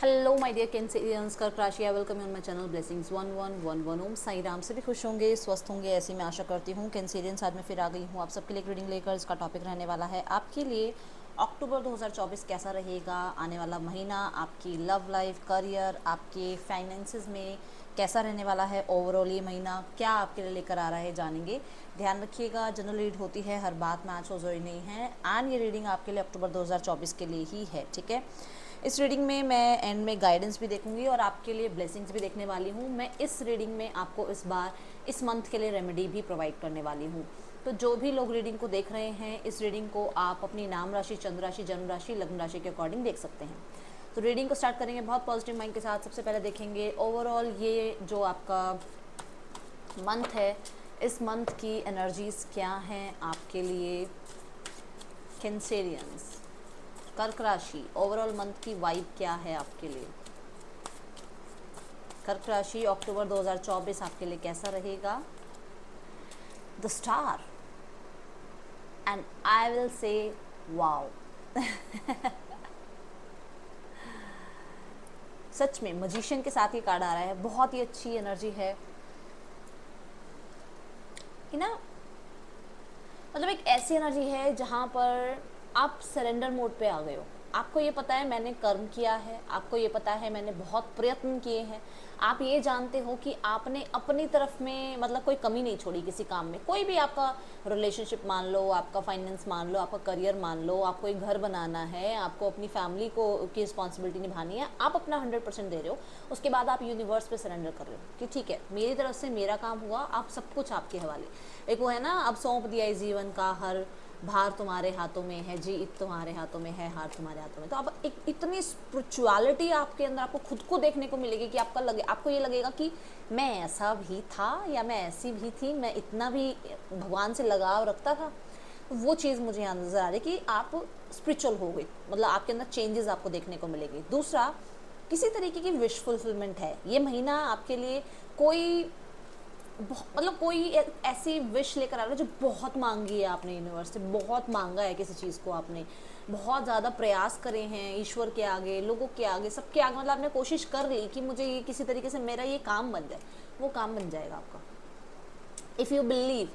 Hello my dear कैंसरियंस, कर्क राशि, I welcome you on my channel blessings 1111। ओम साई राम। से भी खुश होंगे, स्वस्थ होंगे, ऐसी मैं आशा करती हूँ। कैंसरियंस, आज मैं फिर आ गई हूँ आप सबके लिए एक रीडिंग लेकर। इसका टॉपिक रहने वाला है आपके लिए अक्टूबर 2024 कैसा रहेगा, आने वाला महीना आपकी लव लाइफ, करियर, आपके फाइनेंसेस में कैसा रहने वाला है। ओवरऑल ये महीना क्या आपके लिए लेकर आ रहा है, जानेंगे। ध्यान रखिएगा, जनरल रीड होती है, हर बात मैच हो जरूरी नहीं है। एंड ये रीडिंग आपके लिए अक्टूबर 2024 के लिए ही है, ठीक है। इस रीडिंग में मैं एंड में गाइडेंस भी देखूंगी और आपके लिए ब्लेसिंग्स भी देखने वाली हूँ। मैं इस रीडिंग में आपको इस बार इस मंथ के लिए रेमेडी भी प्रोवाइड करने वाली हूँ। तो जो भी लोग रीडिंग को देख रहे हैं, इस रीडिंग को आप अपनी नाम राशि, चंद्र राशि, जन्म राशि, लग्न राशि के अकॉर्डिंग देख सकते हैं। तो रीडिंग को स्टार्ट करेंगे बहुत पॉजिटिव माइंड के साथ। सबसे पहले देखेंगे ओवरऑल ये जो आपका मंथ है, इस मंथ की एनर्जीज क्या हैं आपके लिए। कैंसेरियंस, कर्क राशि, ओवरऑल मंथ की वाइब क्या है आपके लिए। कर्क राशि, अक्टूबर 2024 आपके लिए कैसा रहेगा। The star, and I will say wow. सच में मजिशियन के साथ ये कार्ड आ रहा है, बहुत ही अच्छी एनर्जी है कि ना, मतलब एक ऐसी एनर्जी है जहाँ पर आप सरेंडर मोड पे आ गए हो। आपको ये पता है मैंने कर्म किया है, आपको ये पता है मैंने बहुत प्रयत्न किए हैं। आप ये जानते हो कि आपने अपनी तरफ में मतलब कोई कमी नहीं छोड़ी किसी काम में। कोई भी आपका रिलेशनशिप मान लो, आपका फाइनेंस मान लो, आपका करियर मान लो, आपको एक घर बनाना है, आपको अपनी फैमिली को की रिस्पॉन्सिबिलिटी निभानी है, आप अपना 100% दे रहे हो। उसके बाद आप यूनिवर्स पे सरेंडर कर रहे हो कि ठीक है, मेरी तरफ से मेरा काम हुआ, आप सब कुछ आपके हवाले। एक वो है ना, अब सौंप दिया इस जीवन का हर भार तुम्हारे हाथों में है, जीत तुम्हारे हाथों में है, हार तुम्हारे हाथों में। तो अब एक इतनी स्पिरिचुअलिटी आपके अंदर आपको खुद को देखने को मिलेगी कि आपको ये लगेगा कि मैं ऐसा भी था या मैं ऐसी भी थी, मैं इतना भी भगवान से लगाव रखता था। तो वो चीज़ मुझे यहाँ नज़र आ रही कि आप स्पिरिचुअल हो गई, मतलब आपके अंदर चेंजेस आपको देखने को मिलेगी। दूसरा, किसी तरीके की विश फुलफिलमेंट है ये महीना आपके लिए। कोई मतलब कोई ऐसी विश लेकर आ रहा है जो बहुत मांगी है आपने यूनिवर्स से, बहुत मांगा है किसी चीज़ को आपने, बहुत ज़्यादा प्रयास करे हैं ईश्वर के आगे, लोगों के आगे, सबके आगे, मतलब आपने कोशिश कर ली कि मुझे ये किसी तरीके से मेरा ये काम बन जाए। वो काम बन जाएगा आपका, इफ़ यू बिलीव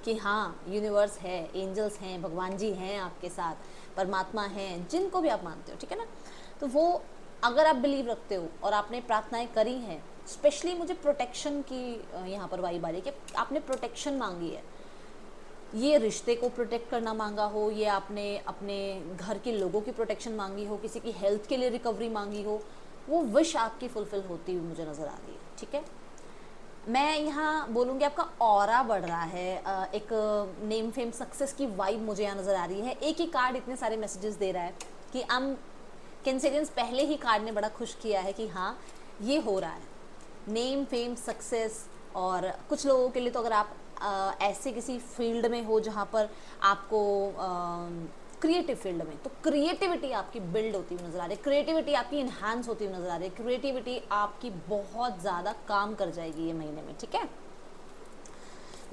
कि हाँ यूनिवर्स है, एंजल्स हैं, भगवान जी हैं आपके साथ, परमात्मा हैं, जिनको भी आप मानते हो, ठीक है ना। तो वो अगर आप बिलीव रखते हो और आपने प्रार्थनाएं करी हैं, स्पेशली मुझे प्रोटेक्शन की यहाँ पर वाइब आ रही है कि आपने प्रोटेक्शन मांगी है। ये रिश्ते को प्रोटेक्ट करना मांगा हो, ये आपने अपने घर के लोगों की प्रोटेक्शन मांगी हो, किसी की हेल्थ के लिए रिकवरी मांगी हो, वो विश आपकी फुलफिल होती हुई मुझे नज़र आ रही है, ठीक है। मैं यहाँ बोलूँगी आपका ऑरा बढ़ रहा है, एक नेम फेम सक्सेस की वाइब मुझे यहाँ नज़र आ रही है। एक ही कार्ड इतने सारे मैसेजेस दे रहा है कि कैंसेरियंस, पहले ही कार्ड ने बड़ा खुश किया है कि हाँ ये हो रहा है, नेम फेम सक्सेस। और कुछ लोगों के लिए तो अगर आप ऐसे किसी फील्ड में हो जहाँ पर आपको क्रिएटिव फील्ड में, तो क्रिएटिविटी आपकी बिल्ड होती हुई नज़र आ रही है, क्रिएटिविटी आपकी इन्हांस होती हुई नज़र आ रही है, क्रिएटिविटी आपकी बहुत ज़्यादा काम कर जाएगी ये महीने में, ठीक है।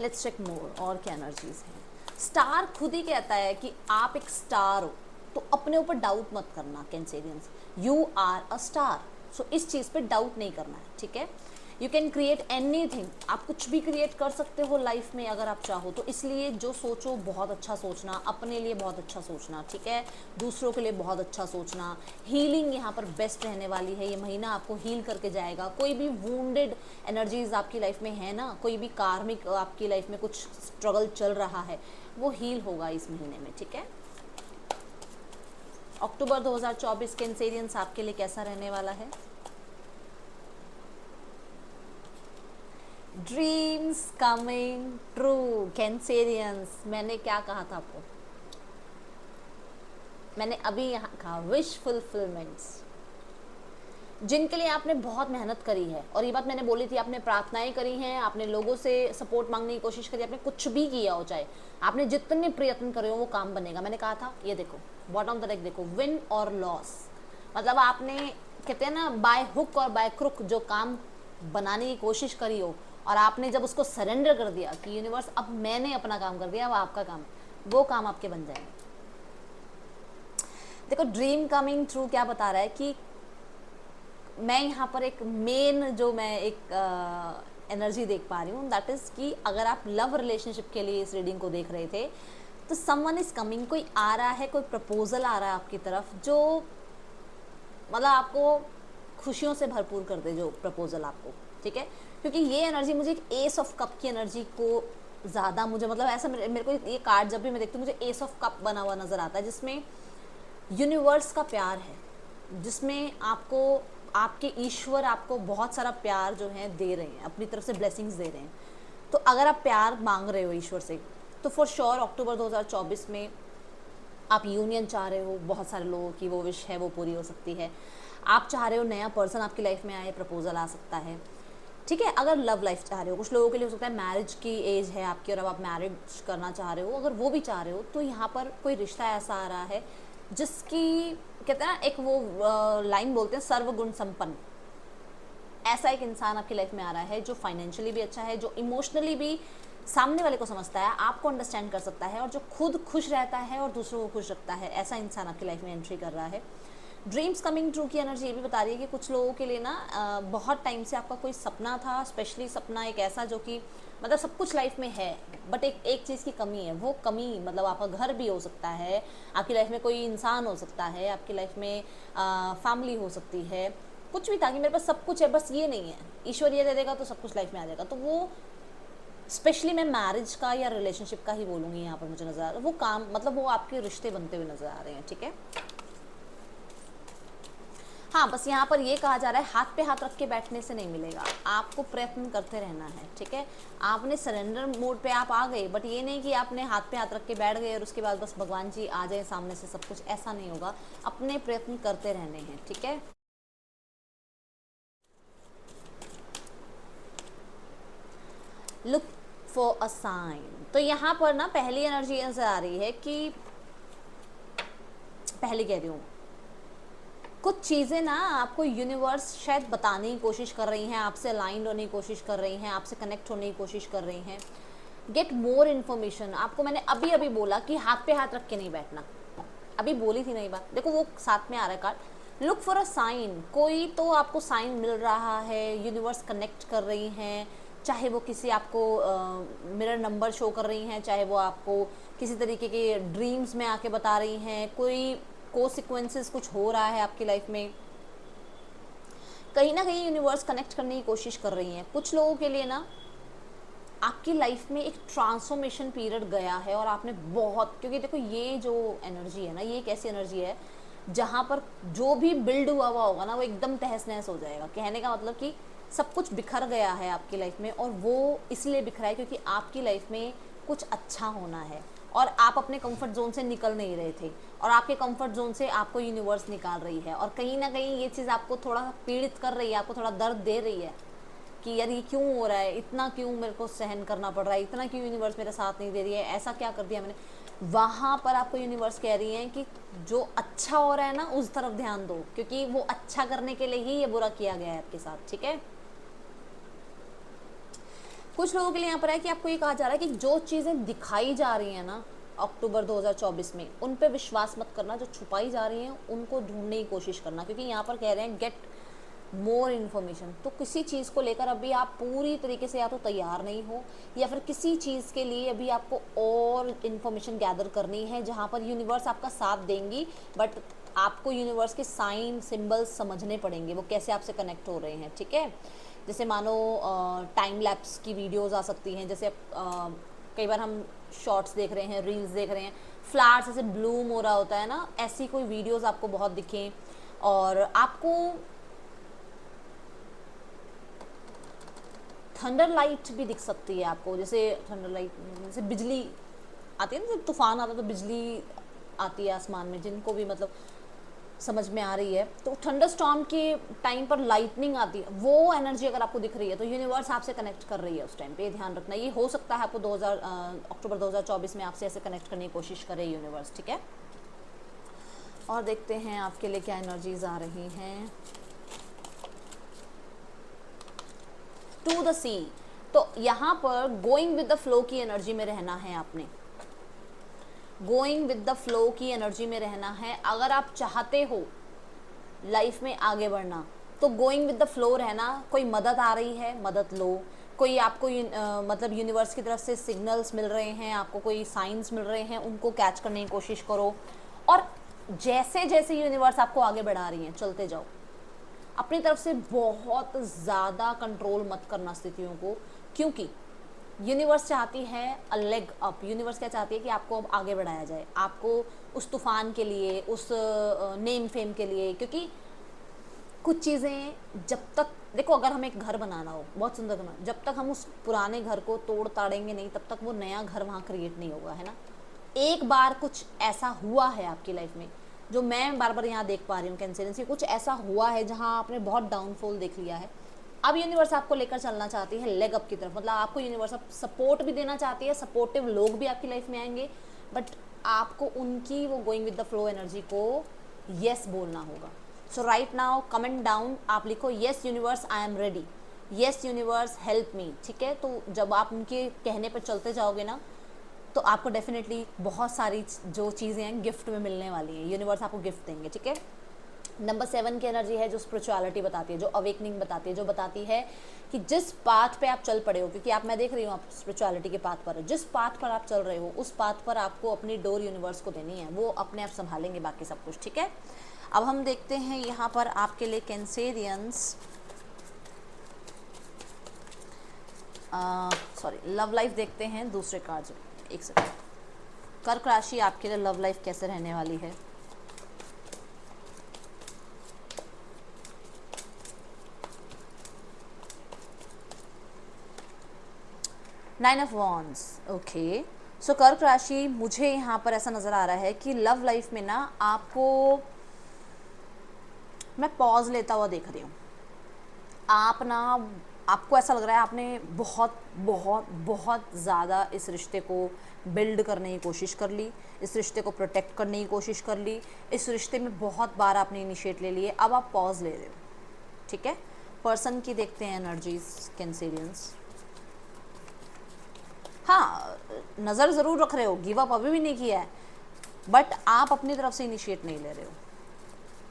लेट्स चेक मोर, और क्या एनर्जीज हैं। स्टार खुद ही कहता है कि आप एक स्टार हो, तो अपने ऊपर डाउट मत करना Cancerians, you are a star. So इस चीज़ पे डाउट नहीं करना है, ठीक है। यू कैन क्रिएट एनीथिंग, आप कुछ भी क्रिएट कर सकते हो लाइफ में अगर आप चाहो तो। इसलिए जो सोचो बहुत अच्छा सोचना, अपने लिए बहुत अच्छा सोचना, ठीक है, दूसरों के लिए बहुत अच्छा सोचना। हीलिंग यहाँ पर बेस्ट रहने वाली है, ये महीना आपको हील करके जाएगा। कोई भी वुंडेड एनर्जीज आपकी लाइफ में है ना, कोई भी कार्मिक आपकी लाइफ में कुछ स्ट्रगल चल रहा है, वो हील होगा इस महीने में, ठीक है। अक्टूबर 2024 कैंसेरियंस आपके लिए कैसा रहने वाला है। ड्रीम्स कमिंग ट्रू कैंसेरियंस, मैंने क्या कहा था आपको, मैंने अभी यहाँ कहा विश फुलफिलमेंट्स। जिनके लिए आपने बहुत मेहनत करी है, और ये बात मैंने बोली थी, आपने प्रार्थनाएं करी हैं, आपने लोगों से सपोर्ट मांगने की कोशिश करी, आपने कुछ भी किया हो, चाहे आपने जितने प्रयत्न करे हो, वो काम बनेगा। मैंने कहा था, ये देखो बॉटम ऑफ द डेक देखो, विन और लॉस, मतलब आपने कहते हैं ना बाय हुक और बाय क्रुक जो काम बनाने की कोशिश करी हो, और आपने जब उसको सरेंडर कर दिया कि यूनिवर्स अब मैंने अपना काम कर दिया, अब आपका काम, वो काम आपके बन जाएंगे। देखो ड्रीम कमिंग ट्रू क्या बता रहा है कि मैं यहाँ पर एक मेन जो मैं एक एनर्जी देख पा रही हूँ, दैट इज़ कि अगर आप लव रिलेशनशिप के लिए इस रीडिंग को देख रहे थे तो समवन इज़ कमिंग, कोई आ रहा है, कोई प्रपोजल आ रहा है आपकी तरफ जो मतलब आपको खुशियों से भरपूर कर दे, जो प्रपोजल आपको, ठीक है। क्योंकि ये एनर्जी मुझे एक एस ऑफ कप की एनर्जी को ज़्यादा मुझे मतलब ऐसा मेरे को ये कार्ड जब भी मैं देखती हूँ मुझे एस ऑफ कप बना हुआ नज़र आता है, जिसमें यूनिवर्स का प्यार है, जिसमें आपको आपके ईश्वर आपको बहुत सारा प्यार जो है दे रहे हैं, अपनी तरफ से ब्लेसिंग्स दे रहे हैं। तो अगर आप प्यार मांग रहे हो ईश्वर से तो फॉर श्योर अक्टूबर 2024 में आप यूनियन चाह रहे हो, बहुत सारे लोगों की वो विश है वो पूरी हो सकती है। आप चाह रहे हो नया पर्सन आपकी लाइफ में आए, प्रपोजल आ सकता है, ठीक है। अगर लव लाइफ चाह रहे हो, कुछ लोगों के लिए हो सकता है मैरिज की एज है आपकी और अब आप मैरिज करना चाह रहे हो, अगर वो भी चाह रहे हो तो यहाँ पर कोई रिश्ता ऐसा आ रहा है जिसकी कहते हैं ना एक वो लाइन बोलते हैं सर्वगुण संपन्न, ऐसा एक इंसान आपकी लाइफ में आ रहा है जो फाइनेंशियली भी अच्छा है, जो इमोशनली भी सामने वाले को समझता है, आपको अंडरस्टैंड कर सकता है और जो खुद खुश रहता है और दूसरों को खुश रखता है, ऐसा इंसान आपकी लाइफ में एंट्री कर रहा है। ड्रीम्स कमिंग ट्रू की एनर्जी ये भी बता रही है कि कुछ लोगों के लिए ना बहुत टाइम से आपका कोई सपना था, स्पेशली सपना एक ऐसा जो कि मतलब सब कुछ लाइफ में है बट एक चीज़ की कमी है, वो कमी मतलब आपका घर भी हो सकता है, आपकी लाइफ में कोई इंसान हो सकता है, आपकी लाइफ में फैमिली हो सकती है, कुछ भी था कि मेरे पास सब कुछ है बस ये नहीं है, ईश्वर ये दे देगा तो सब कुछ लाइफ में आ जाएगा। तो वो स्पेशली मैं मैरिज का या रिलेशनशिप का ही बोलूँगी यहाँ पर, मुझे नज़र आ रहा है वो काम मतलब वो आपके रिश्ते बनते हुए नज़र आ रहे हैं, ठीक है। हाँ, बस यहाँ पर ये कहा जा रहा है हाथ पे हाथ रख के बैठने से नहीं मिलेगा, आपको प्रयत्न करते रहना है, ठीक है। आपने सरेंडर मोड पे आप आ गए बट ये नहीं कि आपने हाथ पे हाथ रख के बैठ गए और उसके बाद बस भगवान जी आ जाए सामने से सब कुछ, ऐसा नहीं होगा, अपने प्रयत्न करते रहने हैं, ठीक है। लुक फॉर अ साइन, तो यहाँ पर ना पहली एनर्जी नजर आ रही है कि पहले कह रही हूँ कुछ चीज़ें ना आपको यूनिवर्स शायद बताने की कोशिश कर रही हैं, आपसे अलाइंड होने की कोशिश कर रही हैं, आपसे कनेक्ट होने की कोशिश कर रही हैं। गेट मोर इन्फॉर्मेशन, आपको मैंने अभी अभी बोला कि हाथ पे हाथ रख के नहीं बैठना, अभी बोली थी नई बात, देखो वो साथ में आ रहा है card. Look for a sign, कोई तो आपको साइन मिल रहा है, यूनिवर्स कनेक्ट कर रही हैं, चाहे वो किसी आपको मिरर नंबर शो कर रही हैं, चाहे वो आपको किसी तरीके के ड्रीम्स में आके बता रही हैं, कोई कोसिक्वेंसेस कुछ हो रहा है आपकी लाइफ में, कहीं ना कहीं यूनिवर्स कनेक्ट करने की कोशिश कर रही हैं। कुछ लोगों के लिए ना आपकी लाइफ में एक ट्रांसफॉर्मेशन पीरियड गया है और आपने बहुत, क्योंकि देखो ये जो एनर्जी है ना ये एक ऐसी एनर्जी है जहाँ पर जो भी बिल्ड हुआ हुआ होगा ना वो एकदम तहस नहस हो जाएगा। कहने का मतलब कि सब कुछ बिखर गया है आपकी लाइफ में और वो इसलिए बिखरा है क्योंकि आपकी लाइफ में कुछ अच्छा होना है और आप अपने कंफर्ट जोन से निकल नहीं रहे थे और आपके कंफर्ट जोन से आपको यूनिवर्स निकाल रही है और कहीं ना कहीं ये चीज़ आपको थोड़ा पीड़ित कर रही है, आपको थोड़ा दर्द दे रही है कि यार ये क्यों हो रहा है, इतना क्यों मेरे को सहन करना पड़ रहा है, इतना क्यों यूनिवर्स मेरा साथ नहीं दे रही है, ऐसा क्या कर दिया मैंने। वहाँ पर आपको यूनिवर्स कह रही है कि जो अच्छा हो रहा है ना उस तरफ ध्यान दो, क्योंकि वो अच्छा करने के लिए ही ये बुरा किया गया है आपके साथ, ठीक है। कुछ लोगों के लिए यहाँ पर है कि आपको ये कहा जा रहा है कि जो चीज़ें दिखाई जा रही हैं ना अक्टूबर 2024 में, उन पे विश्वास मत करना, जो छुपाई जा रही हैं उनको ढूंढने की कोशिश करना, क्योंकि यहाँ पर कह रहे हैं गेट मोर इन्फॉर्मेशन। तो किसी चीज़ को लेकर अभी आप पूरी तरीके से या तो तैयार नहीं हो या फिर किसी चीज़ के लिए अभी आपको और इन्फॉर्मेशन गैदर करनी है जहाँ पर यूनिवर्स आपका साथ देंगी, बट आपको यूनिवर्स के साइन सिंबल्स समझने पड़ेंगे, वो कैसे आपसे कनेक्ट हो रहे हैं, ठीक है। जैसे मानो टाइम लैप्स की वीडियोस आ सकती हैं, जैसे कई बार हम शॉर्ट्स देख रहे हैं, रील्स देख रहे हैं, फ्लावर्स ऐसे ब्लूम हो रहा होता है ना, ऐसी कोई वीडियोस आपको बहुत दिखें और आपको थंडर लाइट भी दिख सकती है आपको, जैसे थंडर लाइट जैसे बिजली आती है ना, जब तूफान आता है तो बिजली आती है आसमान में, जिनको भी मतलब समझ में आ रही है, तो थंडर स्टॉर्म के टाइम पर लाइटनिंग आती है, वो एनर्जी अगर आपको दिख रही है तो यूनिवर्स आपसे कनेक्ट कर रही है उस टाइम पे, ये ध्यान रखना। ये हो सकता है आपको अक्टूबर 2024 में आपसे ऐसे कनेक्ट करने की कोशिश करे यूनिवर्स, ठीक है। और देखते हैं आपके लिए क्या एनर्जीज आ रही हैं। टू द सी, तो यहाँ पर गोइंग विद द फ्लो की एनर्जी में रहना है आपने, गोइंग विद द फ्लो की एनर्जी में रहना है। अगर आप चाहते हो लाइफ में आगे बढ़ना तो गोइंग विद द फ्लो रहना, कोई मदद आ रही है मदद लो, कोई आपको मतलब यूनिवर्स की तरफ से सिग्नल्स मिल रहे हैं, आपको कोई साइंस मिल रहे हैं, उनको कैच करने की कोशिश करो। और जैसे जैसे यूनिवर्स आपको आगे बढ़ा रही हैं चलते जाओ। अपनी तरफ से बहुत ज़्यादा कंट्रोल मत करना स्थितियों को, क्योंकि यूनिवर्स चाहती है अ लेग अप। यूनिवर्स क्या चाहती है कि आपको अब आगे बढ़ाया जाए, आपको उस तूफान के लिए, उस नेम फेम के लिए। क्योंकि कुछ चीज़ें जब तक, देखो अगर हमें एक घर बनाना हो बहुत सुंदर बना, जब तक हम उस पुराने घर को तोड़ ताड़ेंगे नहीं तब तक वो नया घर वहाँ क्रिएट नहीं होगा, है ना। एक बार कुछ ऐसा हुआ है आपकी लाइफ में, जो मैं बार बार यहाँ देख पा रही हूँ कैंसरियंस, कुछ ऐसा हुआ है जहाँ आपने बहुत डाउनफॉल देख लिया है। अब यूनिवर्स आपको लेकर चलना चाहती है लेग अप की तरफ, मतलब आपको यूनिवर्स अब सपोर्ट भी देना चाहती है, सपोर्टिव लोग भी आपकी लाइफ में आएंगे, बट आपको उनकी वो going with the flow energy को यस बोलना होगा। सो राइट नाउ कमेंट डाउन, आप लिखो yes universe I am ready, yes universe help me, ठीक है। तो जब आप उनके कहने पर चलते जाओगे ना, तो आपको डेफिनेटली बहुत सारी जो चीज़ें हैं गिफ्ट में मिलने वाली हैं, यूनिवर्स आपको गिफ्ट देंगे, ठीक है। नंबर 7 की एनर्जी है जो स्पिरिचुअलिटी बताती है, जो अवेकनिंग बताती है, जो बताती है कि जिस पाथ पे आप चल पड़े हो, क्योंकि आप, मैं देख रही हूँ आप स्पिरिचुअलिटी के पाथ पर हो, जिस पाथ पर आप चल रहे हो उस पाथ पर आपको अपनी डोर यूनिवर्स को देनी है, वो अपने आप संभालेंगे बाकी सब कुछ, ठीक है। अब हम देखते हैं यहाँ पर आपके लिए कैंसेरियंस, सॉरी लव लाइफ देखते हैं दूसरे कार्ड। एक सेकंड, कर्क राशि आपके लिए लव लाइफ कैसे रहने वाली है। Nine of wands, okay. So कर्क राशि, मुझे यहाँ पर ऐसा नज़र आ रहा है कि लव लाइफ में ना आपको मैं पॉज लेता हुआ देख रही हूँ। आप ना, आपको ऐसा लग रहा है आपने बहुत बहुत बहुत ज़्यादा इस रिश्ते को बिल्ड करने की कोशिश कर ली, इस रिश्ते को प्रोटेक्ट करने की कोशिश कर ली, इस रिश्ते में बहुत बार आपने इनिशिएट ले लिए, अब आप पॉज ले रहे हो, ठीक है। पर्सन की देखते हैं एनर्जीज कैंसेरियंस। हाँ, नज़र ज़रूर रख रहे हो, गिव अप अभी भी नहीं किया है, बट आप अपनी तरफ से इनिशिएट नहीं ले रहे हो।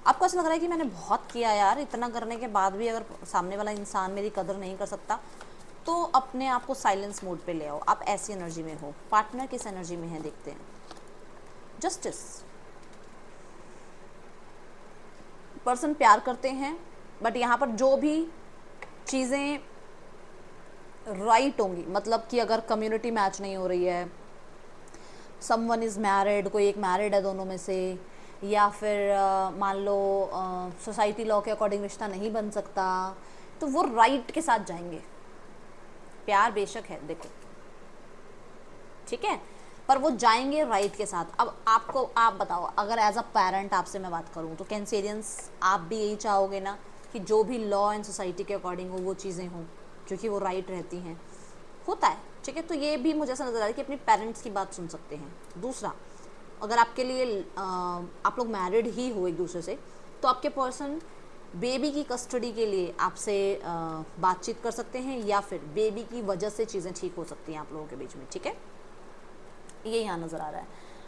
आपको ऐसा लग रहा है कि मैंने बहुत किया यार, इतना करने के बाद भी अगर सामने वाला इंसान मेरी कदर नहीं कर सकता, तो अपने आप को साइलेंस मोड पे ले आओ। आप ऐसी एनर्जी में हो। पार्टनर किस एनर्जी में है देखते हैं। जस्टिस, पर्सन प्यार करते हैं, बट यहाँ पर जो भी चीज़ें राइट होंगी, मतलब कि अगर कम्युनिटी मैच नहीं हो रही है, समवन इज़ मैरिड, कोई एक मैरिड है दोनों में से, या फिर मान लो सोसाइटी लॉ के अकॉर्डिंग रिश्ता नहीं बन सकता, तो वो राइट के साथ जाएंगे। प्यार बेशक है देखो, ठीक है, पर वो जाएंगे राइट के साथ। अब आपको, आप बताओ, अगर एज अ पेरेंट आपसे मैं बात करूँ तो कैंसेरियंस आप भी यही चाहोगे ना कि जो भी लॉ एंड सोसाइटी के अकॉर्डिंग हो वो चीज़ें हों, क्योंकि वो राइट रहती हैं, होता है, ठीक है। तो ये भी मुझे ऐसा नज़र आ रहा है कि अपने पेरेंट्स की बात सुन सकते हैं। दूसरा, अगर आपके लिए आप लोग मैरिड ही हो एक दूसरे से, तो आपके पर्सन बेबी की कस्टडी के लिए आपसे बातचीत कर सकते हैं, या फिर बेबी की वजह से चीज़ें ठीक हो सकती हैं आप लोगों के बीच में, ठीक है। ये यहाँ नज़र आ रहा है।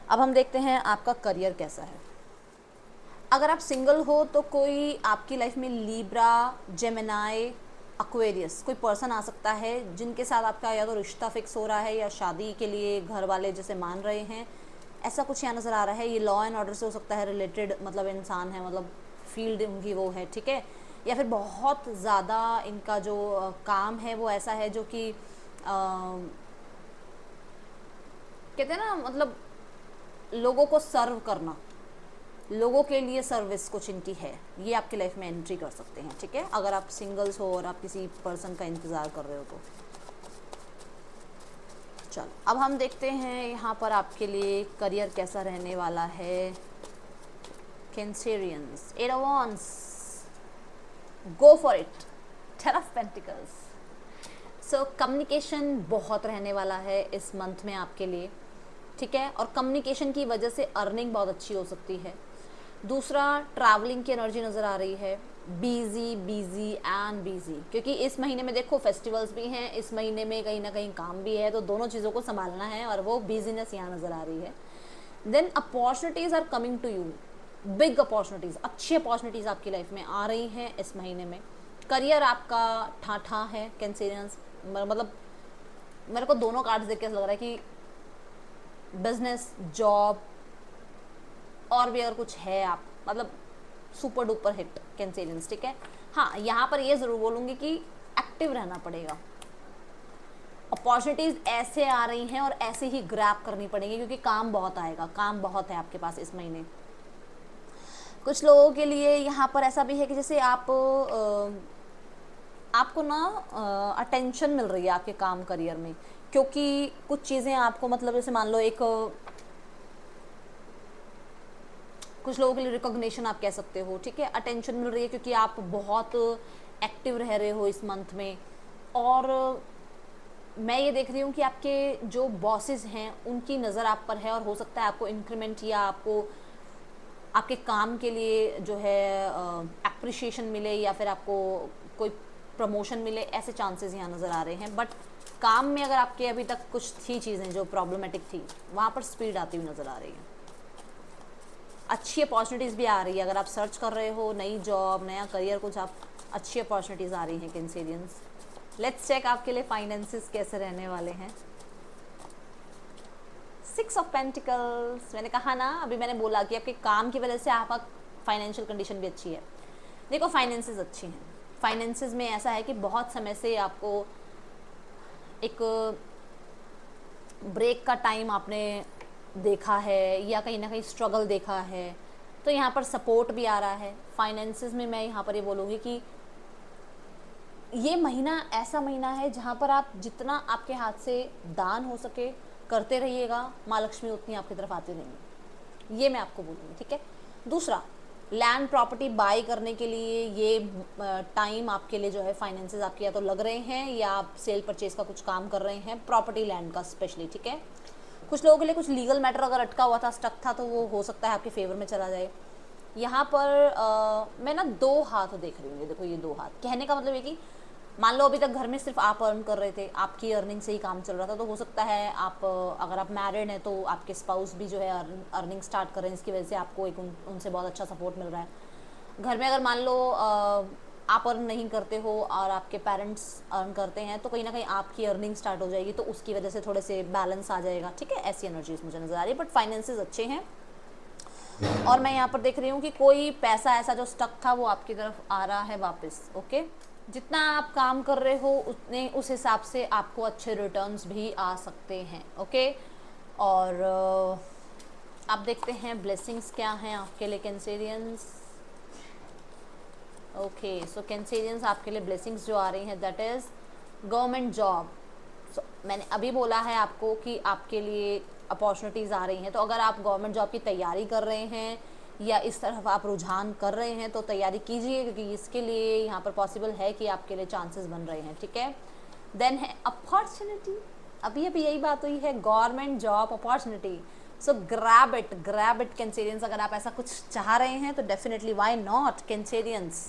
अब हम देखते हैं आपका करियर कैसा है। अगर आप सिंगल हो तो कोई आपकी लाइफ में लीब्रा, जेमिनाई, एक्वेरियस कोई पर्सन आ सकता है, जिनके साथ आपका या तो रिश्ता फिक्स हो रहा है या शादी के लिए घर वाले जैसे मान रहे हैं, ऐसा कुछ यहाँ नज़र आ रहा है। ये लॉ एंड ऑर्डर से हो सकता है रिलेटेड, मतलब इंसान है, मतलब फील्ड उनकी वो है, ठीक है। या फिर बहुत ज़्यादा इनका जो काम है वो ऐसा है जो कि कहते हैं ना, मतलब लोगों को सर्व करना, लोगों के लिए सर्विस कुछ इनकी है, ये आपकी लाइफ में एंट्री कर सकते हैं, ठीक है। अगर आप सिंगल्स हो और आप किसी पर्सन का इंतज़ार कर रहे हो तो। चलो अब हम देखते हैं यहाँ पर आपके लिए करियर कैसा रहने वाला है। Cancerians, 8 of wands, go for it, 10 of pentacles. So communication बहुत रहने वाला है इस मंथ में आपके लिए, ठीक है। और कम्युनिकेशन की वजह से अर्निंग बहुत अच्छी हो सकती है। दूसरा, ट्रैवलिंग की एनर्जी नज़र आ रही है, बिजी बिजी एंड बिजी, क्योंकि इस महीने में देखो फेस्टिवल्स भी हैं, इस महीने में कहीं ना कहीं काम भी है, तो दोनों चीज़ों को संभालना है और वो बिजीनेस यहाँ नज़र आ रही है। Then opportunities are coming to you, big opportunities, अच्छी अपॉर्चुनिटीज़ आपकी लाइफ में आ रही हैं इस महीने में। करियर आपका ठाठा है कैंसेरियंस, मतलब मेरे को दोनों कार्ड्स देख के ऐसा लग रहा है कि बिजनेस, जॉब और भी अगर कुछ है आप, मतलब सुपर डुपर हिट कैंसेरियंस, ठीक है। हाँ, यहाँ पर ये ज़रूर बोलूँगी कि एक्टिव रहना पड़ेगा। अपॉर्चुनिटीज़ ऐसे आ रही हैं और ऐसे ही ग्रैब करनी पड़ेगी, क्योंकि काम बहुत आएगा, काम बहुत है आपके पास इस महीने। कुछ लोगों के लिए यहाँ पर ऐसा भी है कि जैसे आपको ना अटेंशन मिल रही है आपके काम करियर में, क्योंकि कुछ चीज़ें आपको, मतलब जैसे मान लो कुछ लोगों के लिए रिकॉग्निशन आप कह सकते हो, ठीक है, अटेंशन मिल रही है क्योंकि आप बहुत एक्टिव रह रहे हो इस मंथ में। और मैं ये देख रही हूँ कि आपके जो बॉसेस हैं उनकी नज़र आप पर है, और हो सकता है आपको इंक्रीमेंट या आपको आपके काम के लिए जो है एप्रिशिएशन मिले, या फिर आपको कोई प्रमोशन मिले, ऐसे चांसेस यहाँ नज़र आ रहे हैं। बट काम में अगर आपके अभी तक कुछ थी चीज़ें जो प्रॉब्लमेटिक थी, वहाँ पर स्पीड आती हुई नज़र आ रही है। अच्छी अपॉर्चुनिटीज़ भी आ रही है, अगर आप सर्च कर रहे हो नई जॉब, नया करियर, कुछ आप अच्छी अपॉर्चुनिटीज़ आ रही हैं कैंसेरियंस। लेट्स चेक आपके लिए फाइनेंसेस कैसे रहने वाले हैं। 6 ऑफ पेंटिकल्स, मैंने कहा ना, अभी मैंने बोला कि आपके काम की वजह से आपका फाइनेंशियल कंडीशन भी अच्छी है। देखो, फाइनेंसेस अच्छी हैं। फाइनेंसेस में ऐसा है कि बहुत समय से आपको एक ब्रेक का टाइम आपने देखा है, या कहीं ना कहीं स्ट्रगल देखा है, तो यहाँ पर सपोर्ट भी आ रहा है फाइनेंसेस में। मैं यहाँ पर ये बोलूँगी कि ये महीना ऐसा महीना है जहाँ पर आप जितना आपके हाथ से दान हो सके करते रहिएगा, माँ लक्ष्मी उतनी आपकी तरफ आती रहेंगी, ये मैं आपको बोलूँगी, ठीक है। दूसरा, लैंड प्रॉपर्टी बाई करने के लिए ये टाइम आपके लिए जो है, फाइनेंसेस आपके या तो लग रहे हैं, या आप सेल परचेज का कुछ काम कर रहे हैं, प्रॉपर्टी लैंड का स्पेशली, ठीक है। कुछ लोगों के लिए कुछ लीगल मैटर अगर अटका हुआ था, स्टक था, तो वो हो सकता है आपके फेवर में चला जाए। यहाँ पर मैं ना 2 हाथ देख रही हूँ। देखो, ये 2 हाथ कहने का मतलब है कि मान लो अभी तक घर में सिर्फ आप अर्न कर रहे थे, आपकी अर्निंग से ही काम चल रहा था, तो हो सकता है आप, अगर आप मैरिड हैं तो आपके स्पाउस भी जो है अर्निंग स्टार्ट कर रहे हैं, इसकी वजह से आपको एक उनसे बहुत अच्छा सपोर्ट मिल रहा है। घर में अगर मान लो आप अर्न नहीं करते हो और आपके पेरेंट्स अर्न करते हैं, तो कहीं ना कहीं आपकी अर्निंग स्टार्ट हो जाएगी, तो उसकी वजह से थोड़े से बैलेंस आ जाएगा, ठीक है। ऐसी एनर्जीज मुझे नज़र आ रही है, बट फाइनेंसेस अच्छे हैं। और मैं यहाँ पर देख रही हूँ कि कोई पैसा ऐसा जो स्टक था वो आपकी तरफ आ रहा है वापस, ओके। जितना आप काम कर रहे हो उतने, उस हिसाब से आपको अच्छे रिटर्न्स भी आ सकते हैं, ओके। और आप देखते हैं ब्लेसिंग्स क्या हैं आपके लिए कैंसेरियंस। ओके, सो कैंसेरियंस आपके लिए ब्लेसिंग्स जो आ रही हैं, दैट इज़ गवर्नमेंट जॉब। सो मैंने अभी बोला है आपको कि आपके लिए अपॉर्चुनिटीज़ आ रही हैं, तो अगर आप गवर्नमेंट जॉब की तैयारी कर रहे हैं या इस तरफ आप रुझान कर रहे हैं, तो तैयारी कीजिए, क्योंकि इसके लिए यहाँ पर पॉसिबल है कि आपके लिए चांसेस बन रहे हैं, ठीक है। देन है अपॉर्चुनिटी, अभी अभी यही बात हुई है, government job opportunity. So grab it Cancerians. अगर आप ऐसा कुछ चाह रहे हैं तो definitely, why not Cancerians.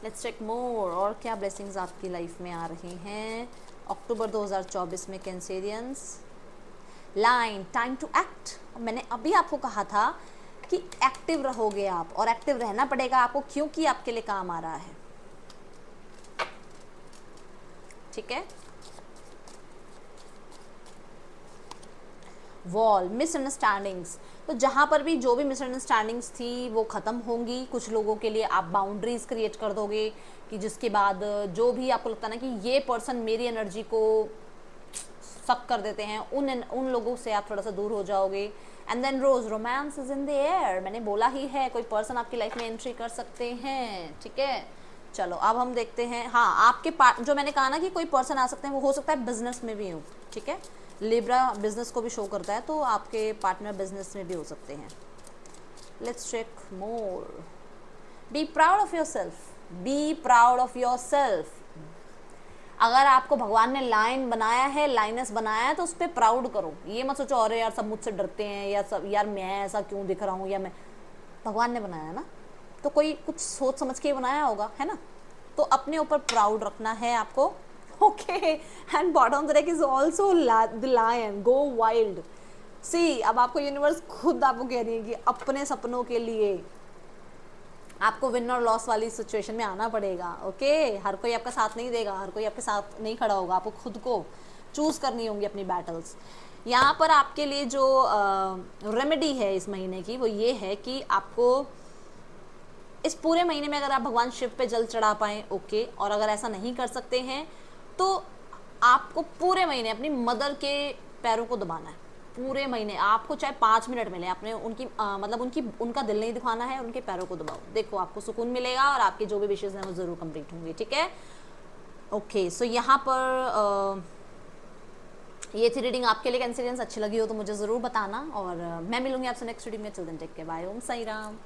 Let's check more, और क्या ब्लेसिंग्स आपकी लाइफ में आ रही हैं अक्टूबर 2024 में Cancerians. Line, time to act. मैंने अभी आपको कहा था कि एक्टिव रहोगे आप, और एक्टिव रहना पड़ेगा आपको, क्योंकि आपके लिए काम आ रहा है, ठीक है। वॉल, मिसअंडरस्टैंडिंग्स, तो जहाँ पर भी जो भी मिसअंडरस्टैंडिंग्स थी वो ख़त्म होंगी। कुछ लोगों के लिए आप बाउंड्रीज क्रिएट कर दोगे, कि जिसके बाद जो भी आपको लगता है ना कि ये पर्सन मेरी एनर्जी को सक कर देते हैं, उन लोगों से आप थोड़ा सा दूर हो जाओगे। And then rose, romance is in the air. मैंने बोला ही है, कोई पर्सन आपकी लाइफ में एंट्री कर सकते हैं, ठीक है। चलो अब हम देखते हैं, हाँ, आपके जो मैंने कहा ना कि कोई पर्सन आ सकते हैं, वो हो सकता है बिजनेस में भी हो, ठीक है। लिब्रा बिजनेस को भी शो करता है, तो आपके पार्टनर बिजनेस में भी हो सकते हैं। Let's check more. Be proud of yourself, be proud of yourself. अगर आपको भगवान ने लाइन बनाया है, लाइनस बनाया है, तो उस पर प्राउड करो। ये मत सोचो अरे यार सब मुझसे डरते हैं, या सब यार मैं ऐसा क्यों दिख रहा हूँ, या मैं, भगवान ने बनाया ना, तो कोई कुछ सोच समझ के बनाया होगा, है ना। तो अपने ऊपर प्राउड रखना है आपको, okay. And bottom the deck is also the lion, go wild. See अब आपको यूनिवर्स खुद आपको कह रही है कि अपने सपनों के लिए आपको विन और लॉस वाली सिचुएशन में आना पड़ेगा। ओके, हर कोई आपका साथ नहीं देगा, हर कोई आपके साथ नहीं खड़ा होगा, आपको खुद को चूज करनी होंगी अपनी बैटल्स। यहाँ पर आपके लिए जो रेमेडी है इस महीने की वो ये है कि आपको इस पूरे महीने में अगर आप भगवान शिव पे जल चढ़ा पाएँ ओके, और अगर ऐसा नहीं कर सकते हैं तो आपको पूरे महीने अपनी मदर के पैरों को दबाना है। पूरे महीने आपको चाहे 5 मिनट मिले, आपने उनकी मतलब उनका दिल नहीं दिखाना है, उनके पैरों को दबाओ, देखो आपको सुकून मिलेगा और आपकी जो भी विशेष हैं वो ज़रूर कंप्लीट होंगी। ठीक है, ओके। सो यहाँ पर ये थी रीडिंग आपके लिए। कैंसरियंस अच्छी लगी हो तो मुझे ज़रूर बताना, और मैं मिलूंगी आपसे नेक्स्ट रीडिंग में। चिल्ड्रन टेक के बाय, ओम साई राम।